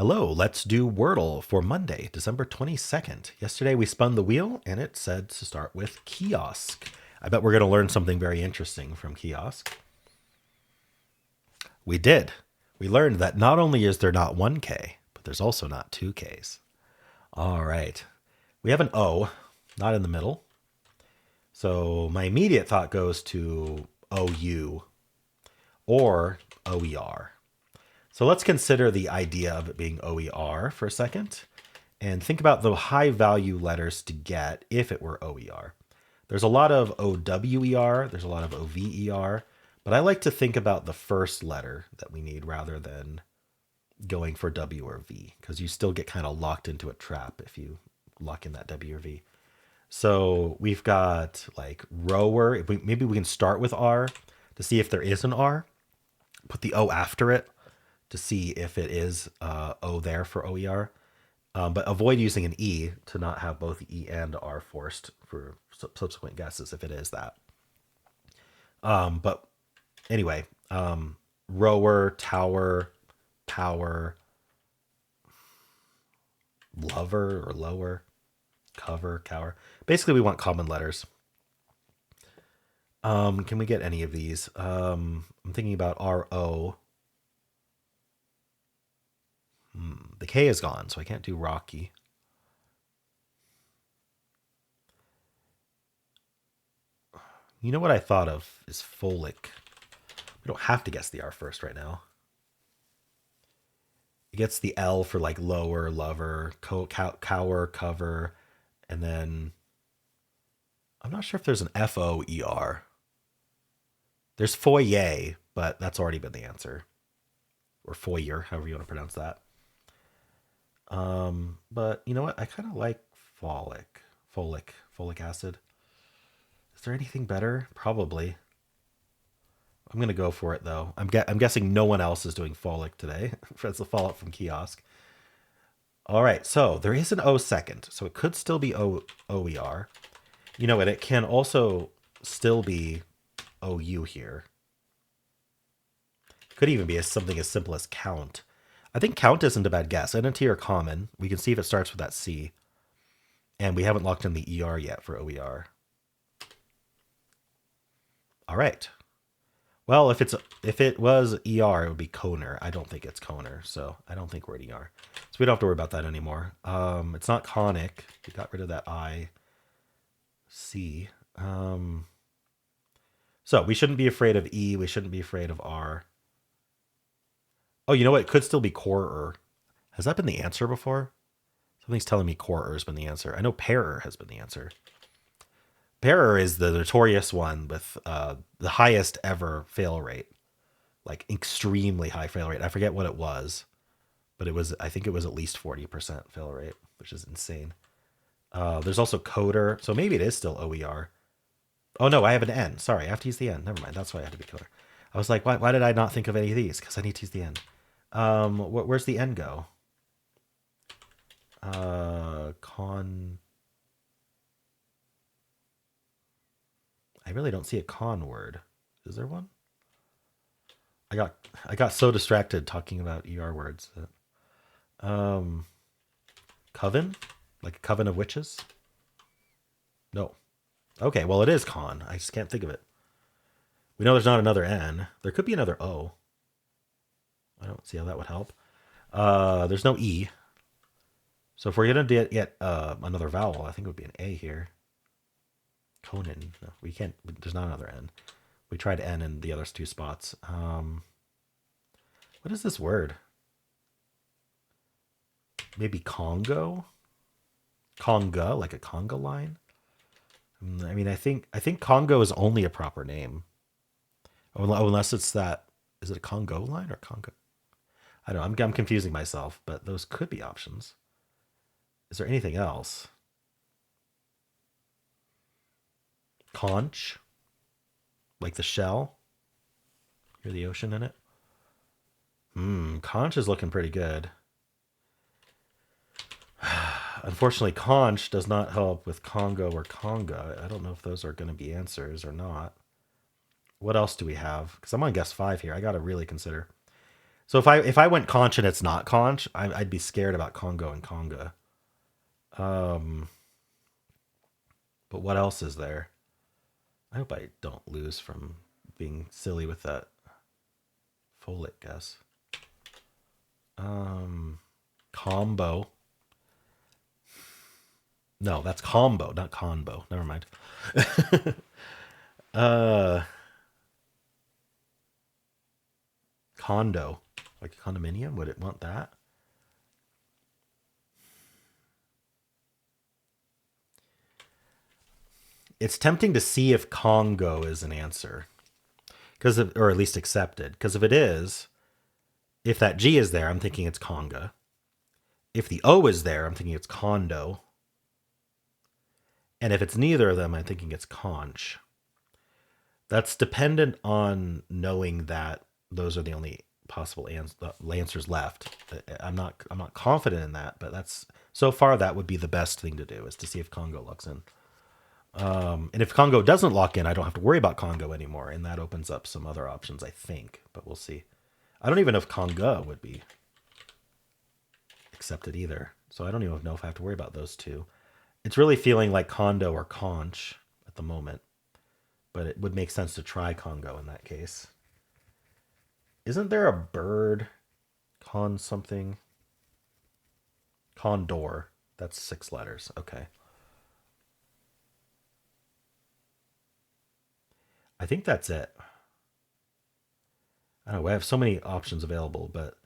Hello, let's do Wordle for Monday, December 22nd. Yesterday we spun the wheel and it said to start with kiosk. I bet we're going to learn something very interesting from kiosk. We did. We learned that not only is there not 1K, but there's also not 2Ks. All right. We have an O, not in the middle. So my immediate thought goes to OU or OER. So let's consider the idea of it being OER for a second and think about the high value letters to get if it were OER. There's a lot of OWER, there's a lot of OVER, but I like to think about the first letter that we need rather than going for W or V, because you still get kind of locked into a trap if you lock in that W or V. So we've got like rower. Maybe we can start with R to see if there is an R, put the O after it to see if it is O there for OER. But avoid using an E to not have both E and R forced for subsequent guesses if it is that. But anyway, rower, tower, power, lover or lower, cover, cower. Basically, we want common letters. Can we get any of these? I'm thinking about RO. The K is gone, so I can't do Rocky. You know what I thought of is folic. We don't have to guess the R first right now. It gets the L for like lower, lover, cower, cover, and then I'm not sure if there's an FOER. There's foyer, but that's already been the answer. Or foyer, however you want to pronounce that. But you know what? I kind of like folic acid. Is there anything better? Probably. I'm gonna go for it though. I'm guessing no one else is doing folic today. That's the follow-up from kiosk. All right, so there is an O second, so it could still be OER. You know what? It can also still be OU here. Could even be something as simple as count. I think count isn't a bad guess. NNT are common. We can see if it starts with that C. And we haven't locked in the ER yet for OER. All right. Well, if it was ER, it would be Coner. I don't think it's Coner, so I don't think we're at ER. So we don't have to worry about that anymore. It's not conic. We got rid of that I. C. So we shouldn't be afraid of E. We shouldn't be afraid of R. Oh, you know what? It could still be core. Has that been the answer before? Something's telling me core has been the answer. I know pair has been the answer. Pair is the notorious one with the highest ever fail rate, like extremely high fail rate. I forget what it was, but I think it was at least 40% fail rate, which is insane. There's also coder, so maybe it is still OER. Oh no, I have an N. Sorry, I have to use the N. Never mind. That's why I had to be coder. I was like, why did I not think of any of these? Because I need to use the N. Where's the N go? Con. I really don't see a con word. Is there one? I got so distracted talking about ER words. Coven? Like a coven of witches? No. Okay, well it is con. I just can't think of it. We know there's not another N. There could be another O. I don't see how that would help. There's no E. So if we're going to get another vowel, I think it would be an A here. Conan. No, we can't. There's not another N. We tried N in the other two spots. What is this word? Maybe Congo? Conga, like a conga line? I mean, I think Congo is only a proper name. Unless it's that. Is it a Congo line or Congo? I don't know. I'm confusing myself, but those could be options. Is there anything else? Conch, like the shell. Hear the ocean in it. Conch is looking pretty good. Unfortunately, conch does not help with Congo or Conga. I don't know if those are going to be answers or not. What else do we have? Because I'm on guess 5 here. I got to really consider. So if I went conch and it's not conch, I'd be scared about Congo and Conga. Um, but what else is there? I hope I don't lose from being silly with that folic guess. Combo. No, that's combo, not conbo. Never mind. uh, Condo, like a condominium. Would it want that? It's tempting to see if Congo is an answer, or at least accepted. Because if it is, if that G is there, I'm thinking it's Conga. If the O is there, I'm thinking it's condo. And if it's neither of them, I'm thinking it's conch. That's dependent on knowing that those are the only possible answers left. I'm not confident in that, but that's so far that would be the best thing to do is to see if Congo locks in. And if Congo doesn't lock in, I don't have to worry about Congo anymore, and that opens up some other options, I think. But we'll see. I don't even know if Conga would be accepted either, so I don't even know if I have to worry about those two. It's really feeling like condo or conch at the moment, but it would make sense to try Congo in that case. Isn't there a bird? Con something? Condor. That's 6 letters. Okay. I think that's it. I don't know. I have so many options available, but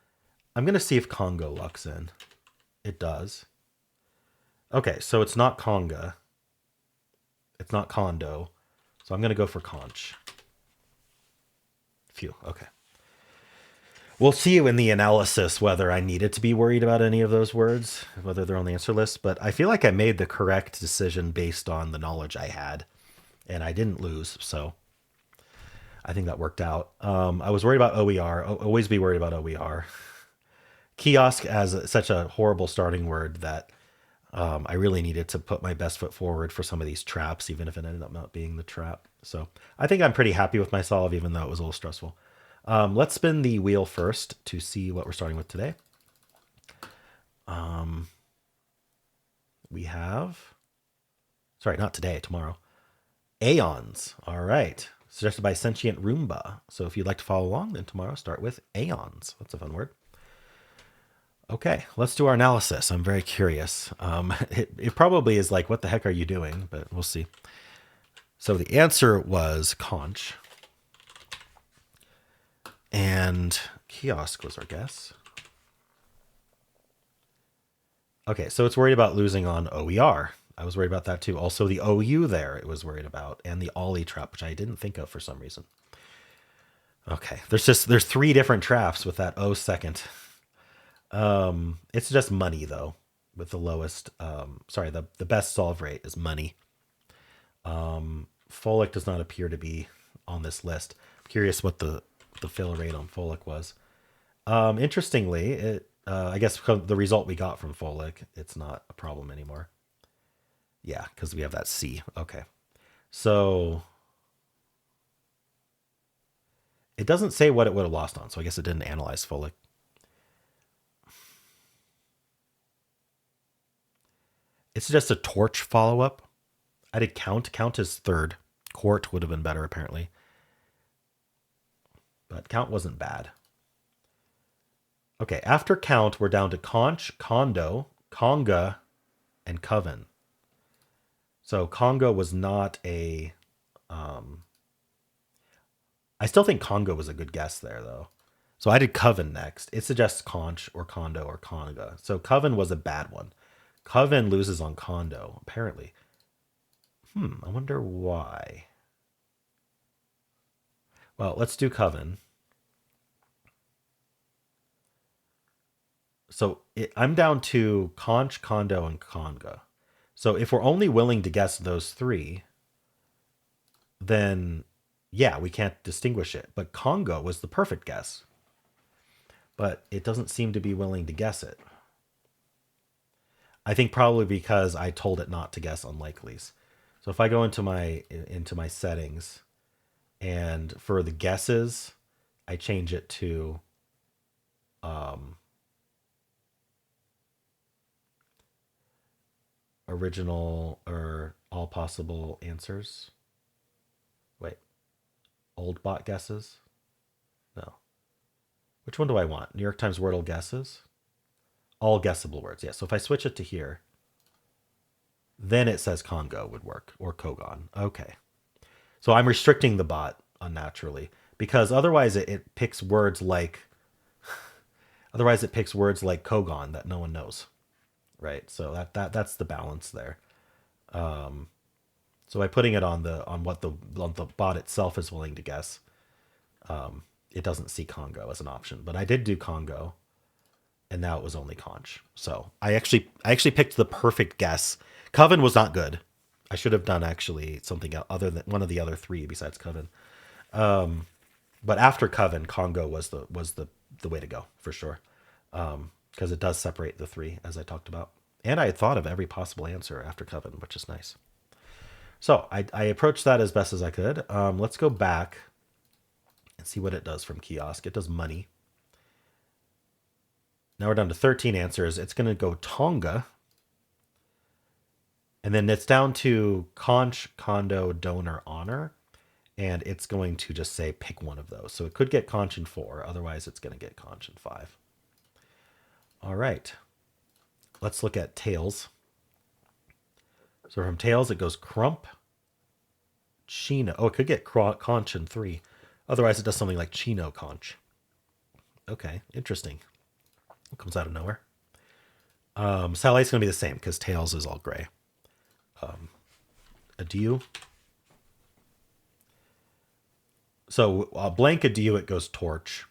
I'm going to see if Congo locks in. It does. Okay, so it's not Conga. It's not condo. So I'm going to go for conch. Phew. Okay. We'll see in the analysis whether I needed to be worried about any of those words, whether they're on the answer list. But I feel like I made the correct decision based on the knowledge I had, and I didn't lose. So I think that worked out. I was worried about OER. Always be worried about OER. Kiosk as such a horrible starting word that I really needed to put my best foot forward for some of these traps, even if it ended up not being the trap. So I think I'm pretty happy with my solve, even though it was a little stressful. Let's spin the wheel first to see what we're starting with today. We have, sorry, not today, tomorrow. Aeons. All right. Suggested by Sentient Roomba. So if you'd like to follow along, then tomorrow start with aeons. That's a fun word. Okay, let's do our analysis. I'm very curious. It probably is like, what the heck are you doing? But we'll see. So the answer was conch. And kiosk was our guess. Okay, so it's worried about losing on OER. I was worried about that too. Also the OU there it was worried about. And the Ollie trap, which I didn't think of for some reason. Okay, there's 3 different traps with that O second. It's just money though, with the lowest. The best solve rate is money. Folic does not appear to be on this list. I'm curious what the fail rate on Folic was. Interestingly, I guess the result we got from Folic, it's not a problem anymore. Yeah, because we have that C. Okay, so it doesn't say what it would have lost on, so I guess it didn't analyze Folic. It's just a torch follow-up. I did count. Count is 3rd. Court would have been better, apparently. But count wasn't bad. Okay, after count, we're down to conch, condo, conga, and coven. So Congo was not a... I still think Congo was a good guess there, though. So I did coven next. It suggests conch or condo or conga. So coven was a bad one. Coven loses on condo, apparently. I wonder why. Well, let's do coven. So I'm down to conch, condo, and conga. So if we're only willing to guess those 3, then yeah, we can't distinguish it. But Congo was the perfect guess. But it doesn't seem to be willing to guess it. I think probably because I told it not to guess unlikelies. So if I go into my settings, and for the guesses, I change it to Original or all possible answers. Wait, old bot guesses? No. Which one do I want? New York Times Wordle guesses? All guessable words. Yeah. So if I switch it to here, then it says Congo would work or Kogon. Okay. So I'm restricting the bot unnaturally because otherwise it picks words like Kogon that no one knows. Right. So that's the balance there. So by putting it on what the bot itself is willing to guess, it doesn't see Congo as an option. But I did do Congo, and now it was only Conch. So I actually picked the perfect guess. Coven was not good. I should have done actually something other than one of the other three besides Coven. But after Coven, Congo was the way to go for sure, because it does separate the three as I talked about. And I had thought of every possible answer after Coven, which is nice. So I approached that as best as I could. Let's go back and see what it does from kiosk. It does money. Now we're down to 13 answers. It's going to go Tonga. And then it's down to conch, condo, donor, honor. And it's going to just say pick one of those. So it could get conch in 4. Otherwise, it's going to get conch in 5. All right. Let's look at tails. So from tails, it goes crump, chino. Oh, it could get conch in 3. Otherwise, it does something like chino conch. Okay, interesting. It comes out of nowhere. Satellite's going to be the same because tails is all gray. Adieu. So blank adieu, it goes torch.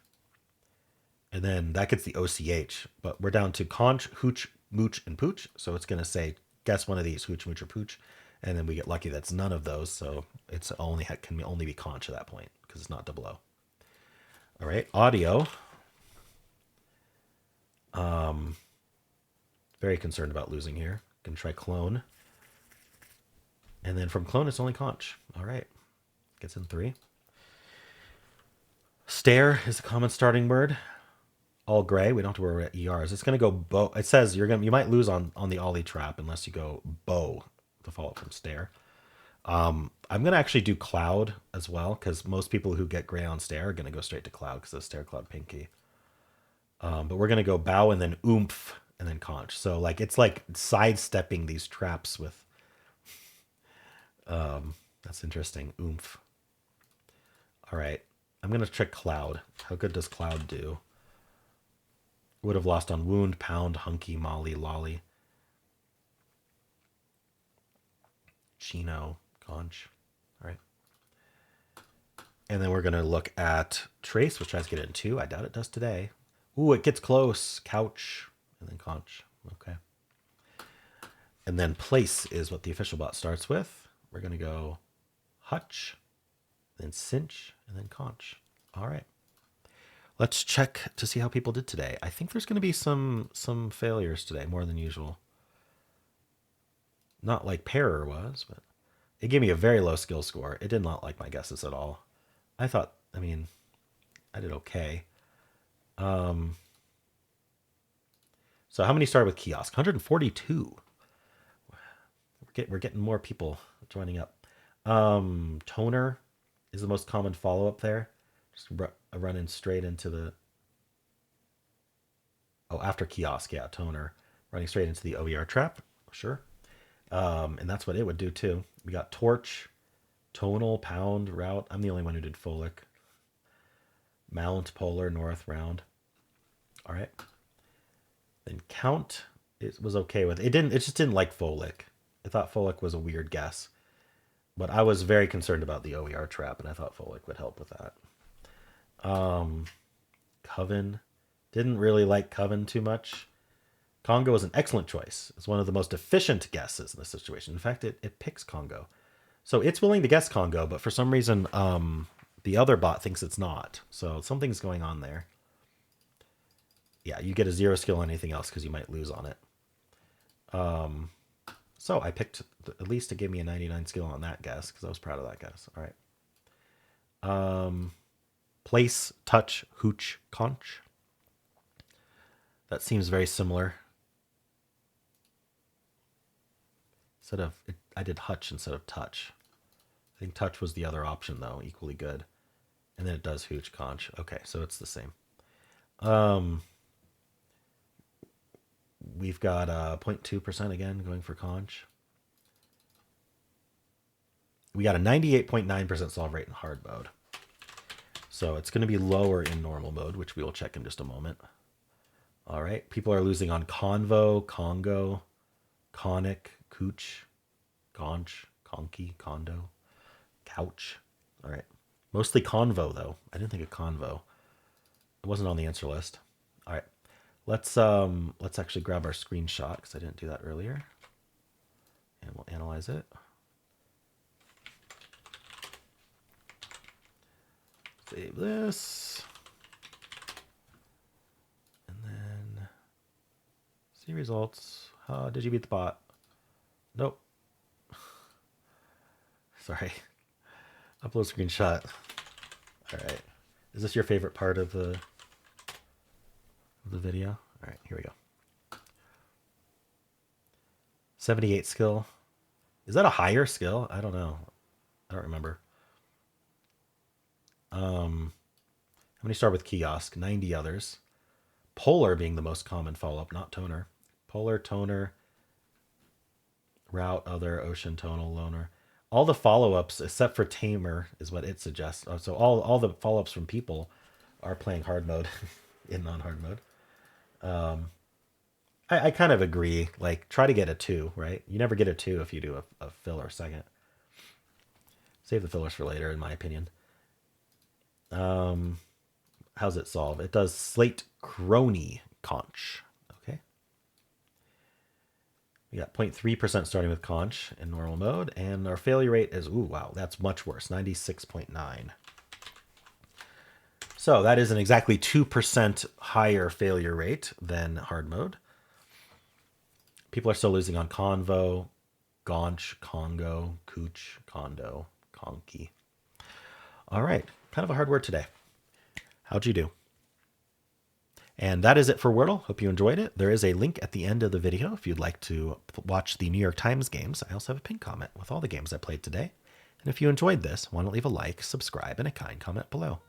And then that gets the OCH. But we're down to conch, hooch, mooch, and pooch. So it's going to say, guess one of these, hooch, mooch, or pooch. And then we get lucky that's none of those. So it's can only be conch at that point because it's not double O. All right, audio. Very concerned about losing here. Gonna try clone. And then from clone, it's only conch. All right, gets in 3. Stare is a common starting word. All gray. We don't have to worry about ERs. It's gonna go bow. It says you might lose on the ollie trap unless you go bow to follow from stare. I'm gonna actually do cloud as well because most people who get gray on stare are gonna go straight to cloud because of stare, cloud, pinky. But we're gonna go bow and then oomph and then conch. So like it's like sidestepping these traps with. That's interesting. Oomph. All right, I'm gonna check cloud. How good does cloud do? Would have lost on wound, pound, hunky, molly, lolly, chino, conch. All right. And then we're going to look at trace, which tries to get it in 2. I doubt it does today. Ooh, it gets close. Couch, and then conch. Okay. And then place is what the official bot starts with. We're going to go hutch, then cinch, and then conch. All right. Let's check to see how people did today. I think there's going to be some failures today, more than usual. Not like Parer was, but it gave me a very low skill score. It did not like my guesses at all. I did okay. So how many started with kiosk? 142. We're getting more people joining up. Toner is the most common follow-up there. Just running straight into the... Oh, after kiosk, yeah, toner. Running straight into the OER trap, sure. And that's what it would do too. We got torch, tonal, pound, route. I'm the only one who did folic. Mount, polar, north, round. All right. Then count, it was okay with. It just didn't like folic. I thought folic was a weird guess. But I was very concerned about the OER trap, and I thought folic would help with that. Coven. Didn't really like Coven too much. Congo is an excellent choice. It's one of the most efficient guesses in this situation. In fact, it picks Congo. So it's willing to guess Congo, but for some reason, the other bot thinks it's not. So something's going on there. Yeah, you get a 0 skill on anything else because you might lose on it. So I picked, at least to give me a 99 skill on that guess because I was proud of that guess. All right. Place, touch, hooch, conch. That seems very similar. Instead of, I did hutch instead of touch. I think touch was the other option though, equally good. And then it does hooch conch. Okay, so it's the same. We've got 0.2% again going for conch. We got a 98.9% solve rate in hard mode. So it's going to be lower in normal mode, which we will check in just a moment. All right, people are losing on convo, Congo, conic, cooch, conch, conky, condo, couch. All right, mostly convo though. I didn't think of convo. It wasn't on the answer list. All right, let's actually grab our screenshot because I didn't do that earlier, and we'll analyze it. Save this. And then see results. Did you beat the bot? Nope. Sorry. Upload screenshot. All right. Is this your favorite part of the video? All right, here we go. 78 skill. Is that a higher skill? I don't know. I don't remember. How many start with kiosk? 90 others. Polar being the most common follow-up, not toner. Polar, toner, route, other, ocean, tonal, loner. All the follow-ups, except for tamer, is what it suggests. So all the follow-ups from people are playing hard mode in non-hard mode. I kind of agree. Like, try to get a 2, right? You never get a 2 if you do a filler second. Save the fillers for later, in my opinion. How's it solve? It does slate crony conch. Okay. We got 0.3% starting with conch in normal mode, and our failure rate is, ooh, wow, that's much worse, 96.9. So that is an exactly 2% higher failure rate than hard mode. People are still losing on convo, gaunch, congo, cooch, condo, conky. All right, kind of a hard word today. How'd you do? And that is it for Wordle. Hope you enjoyed it. There is a link at the end of the video if you'd like to watch the New York Times games. I also have a pinned comment with all the games I played today. And if you enjoyed this, why don't leave a like, subscribe, and a kind comment below.